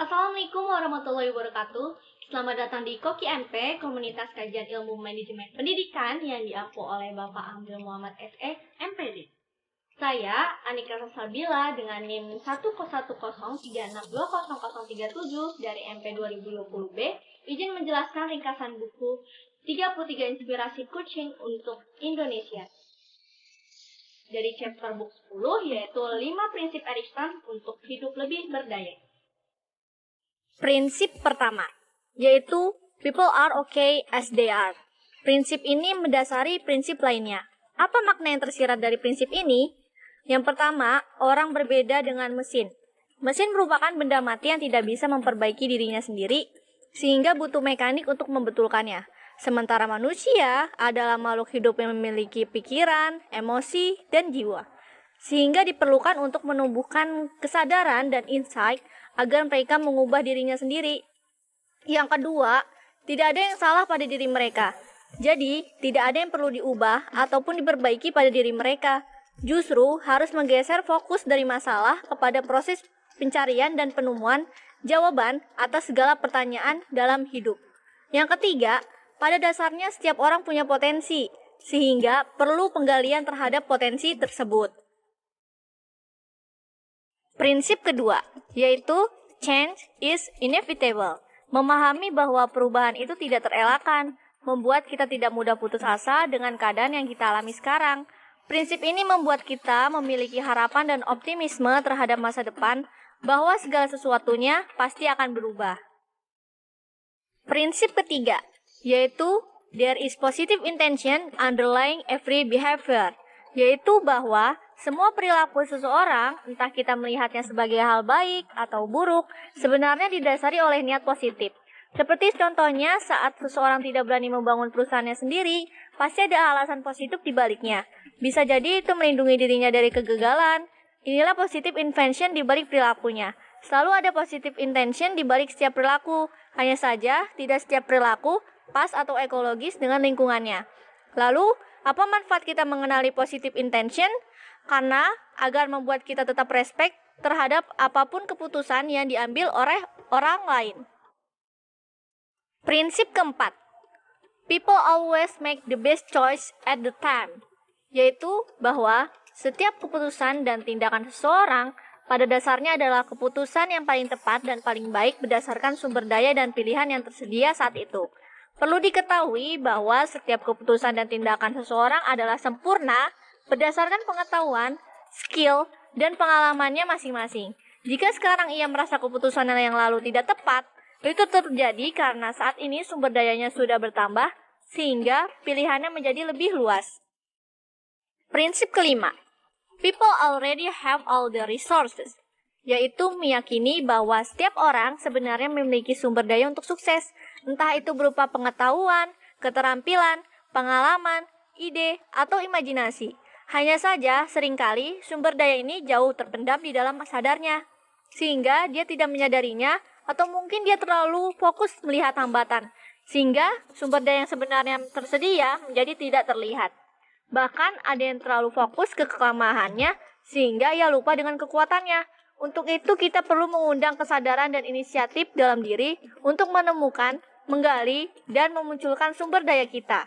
Assalamualaikum warahmatullahi wabarakatuh. Selamat datang di Koki MP, Komunitas Kajian Ilmu Manajemen Pendidikan yang diampu oleh Bapak Ambil Muhammad SE, MPD. Saya, Anika Rosalbila, dengan NIM 10103620037 dari MP 2020B, izin menjelaskan ringkasan buku 33 Inspirasi Coaching untuk Indonesia. Dari chapter book 10, yaitu 5 prinsip Erikson untuk hidup lebih berdaya. Prinsip pertama, yaitu people are okay as they are. Prinsip ini mendasari prinsip lainnya. Apa makna yang tersirat dari prinsip ini? Yang pertama, orang berbeda dengan mesin. Mesin merupakan benda mati yang tidak bisa memperbaiki dirinya sendiri, sehingga butuh mekanik untuk membetulkannya. Sementara manusia adalah makhluk hidup yang memiliki pikiran, emosi, dan jiwa, sehingga diperlukan untuk menumbuhkan kesadaran dan insight agar mereka mengubah dirinya sendiri. Yang kedua, tidak ada yang salah pada diri mereka. Jadi, tidak ada yang perlu diubah ataupun diperbaiki pada diri mereka. Justru harus menggeser fokus dari masalah kepada proses pencarian dan penemuan jawaban atas segala pertanyaan dalam hidup. Yang ketiga, pada dasarnya setiap orang punya potensi, sehingga perlu penggalian terhadap potensi tersebut. Prinsip kedua, yaitu change is inevitable. Memahami bahwa perubahan itu tidak terelakkan, membuat kita tidak mudah putus asa dengan keadaan yang kita alami sekarang. Prinsip ini membuat kita memiliki harapan dan optimisme terhadap masa depan, bahwa segala sesuatunya pasti akan berubah. Prinsip ketiga, yaitu there is positive intention underlying every behavior, yaitu bahwa semua perilaku seseorang, entah kita melihatnya sebagai hal baik atau buruk, sebenarnya didasari oleh niat positif. Seperti contohnya saat seseorang tidak berani membangun perusahaannya sendiri, pasti ada alasan positif di baliknya. Bisa jadi itu melindungi dirinya dari kegagalan. Inilah positive intention di balik perilakunya. Selalu ada positive intention di balik setiap perilaku. Hanya saja, tidak setiap perilaku pas atau ekologis dengan lingkungannya. Lalu, apa manfaat kita mengenali positive intention? Karena agar membuat kita tetap respect terhadap apapun keputusan yang diambil oleh orang lain. Prinsip keempat, people always make the best choice at the time, yaitu bahwa setiap keputusan dan tindakan seseorang pada dasarnya adalah keputusan yang paling tepat dan paling baik berdasarkan sumber daya dan pilihan yang tersedia saat itu. Perlu diketahui bahwa setiap keputusan dan tindakan seseorang adalah sempurna berdasarkan pengetahuan, skill, dan pengalamannya masing-masing. Jika sekarang ia merasa keputusan yang lalu tidak tepat, itu terjadi karena saat ini sumber dayanya sudah bertambah, sehingga pilihannya menjadi lebih luas. Prinsip kelima, people already have all the resources, yaitu meyakini bahwa setiap orang sebenarnya memiliki sumber daya untuk sukses, entah itu berupa pengetahuan, keterampilan, pengalaman, ide, atau imajinasi. Hanya saja, seringkali sumber daya ini jauh terpendam di dalam sadarnya, sehingga dia tidak menyadarinya, atau mungkin dia terlalu fokus melihat hambatan, sehingga sumber daya yang sebenarnya tersedia menjadi tidak terlihat. Bahkan ada yang terlalu fokus ke kelemahannya, sehingga ia lupa dengan kekuatannya. Untuk itu kita perlu mengundang kesadaran dan inisiatif dalam diri untuk menemukan, menggali, dan memunculkan sumber daya kita.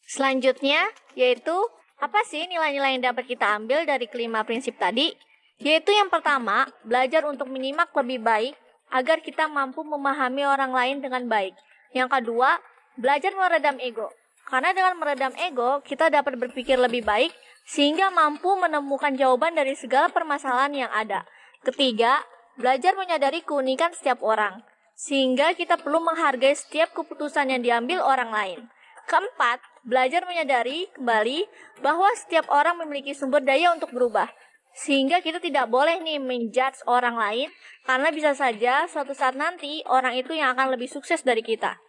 Selanjutnya, yaitu apa sih nilai-nilai yang dapat kita ambil dari kelima prinsip tadi? Yaitu yang pertama, belajar untuk menyimak lebih baik agar kita mampu memahami orang lain dengan baik. Yang kedua, belajar meredam ego. Karena dengan meredam ego, kita dapat berpikir lebih baik sehingga mampu menemukan jawaban dari segala permasalahan yang ada. Ketiga, belajar menyadari keunikan setiap orang, sehingga kita perlu menghargai setiap keputusan yang diambil orang lain. Keempat, belajar menyadari kembali bahwa setiap orang memiliki sumber daya untuk berubah, sehingga kita tidak boleh menjudge orang lain, karena bisa saja suatu saat nanti orang itu yang akan lebih sukses dari kita.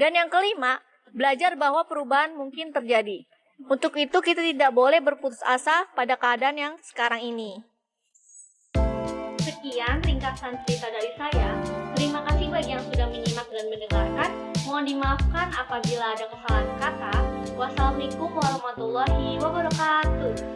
Dan yang kelima, belajar bahwa perubahan mungkin terjadi. Untuk itu kita tidak boleh berputus asa pada keadaan yang sekarang ini. Sekian ringkasan cerita dari saya. Terima kasih bagi yang sudah menyimak dan mendengarkan. Mohon dimaafkan apabila ada kesalahan kata. Wassalamualaikum warahmatullahi wabarakatuh.